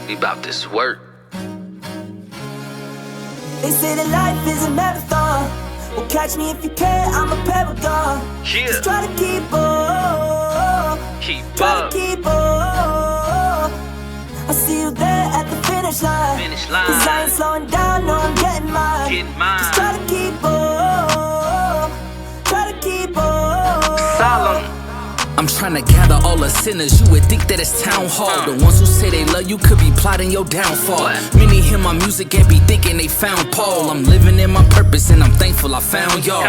We bout this work. They say that life is a marathon. Well, catch me if you can, I'm a paragon. Yeah. Just try to keep up. Try to keep up. I see you there at the finish line. Cause I ain't slowing down, no, I'm getting mine. Just try to keep up. Try to keep up. Solemn. I'm tryna gather all the sinners, you would think that it's town hall. The ones who say they love you could be plotting your downfall. Many hear my music and be thinking they found Paul. I'm living in my purpose and I'm thankful I found y'all.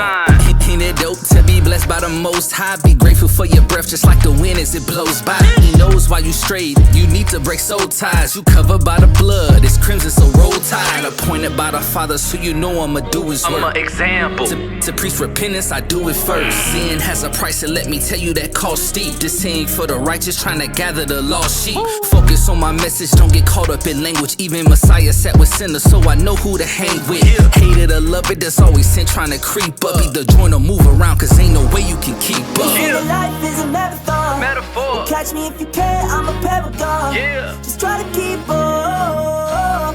Ain't it dope to be blessed by the Most High? Be grateful for your breath just like the wind as it blows by. He knows why you strayed, you need to break soul ties. You covered by the blood, it's crimson so roll tide. Appointed by the Father so you know I'ma do his work. I'm an example. To preach repentance, I do it first. Sin has a price and let me tell you that cost steep. This ain't for the righteous trying to gather the lost sheep. Focus on my message, don't get caught up in language. Even Messiah sat with sinners, so I know who to hang with. Hate it or love it, that's always sin trying to creep up. Either join or move around, cause ain't no way you can keep up. Yeah. Life is a marathon. Metaphor. Catch me if you can, I'm a paragon. Yeah. Just try to keep up.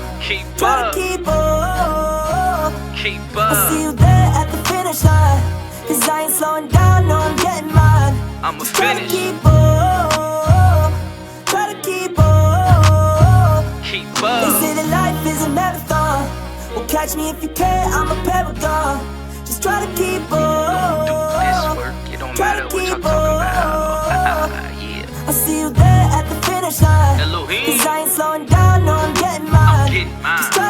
Try to keep up. I see you there at the finish line. Cause I ain't slowing down, no, I'm getting mine. I'ma Just try finish. to keep up. Try to keep up. They say that life is a marathon. Well, catch me if you can, I'm a paragon. Just try to keep up. Do this work, it don't Try matter to what y'all keep talking up. about. Yeah. I see you there at the finish line. Elohim. Cause I ain't slowing down, no, I'm getting mine. Getting mine. Just try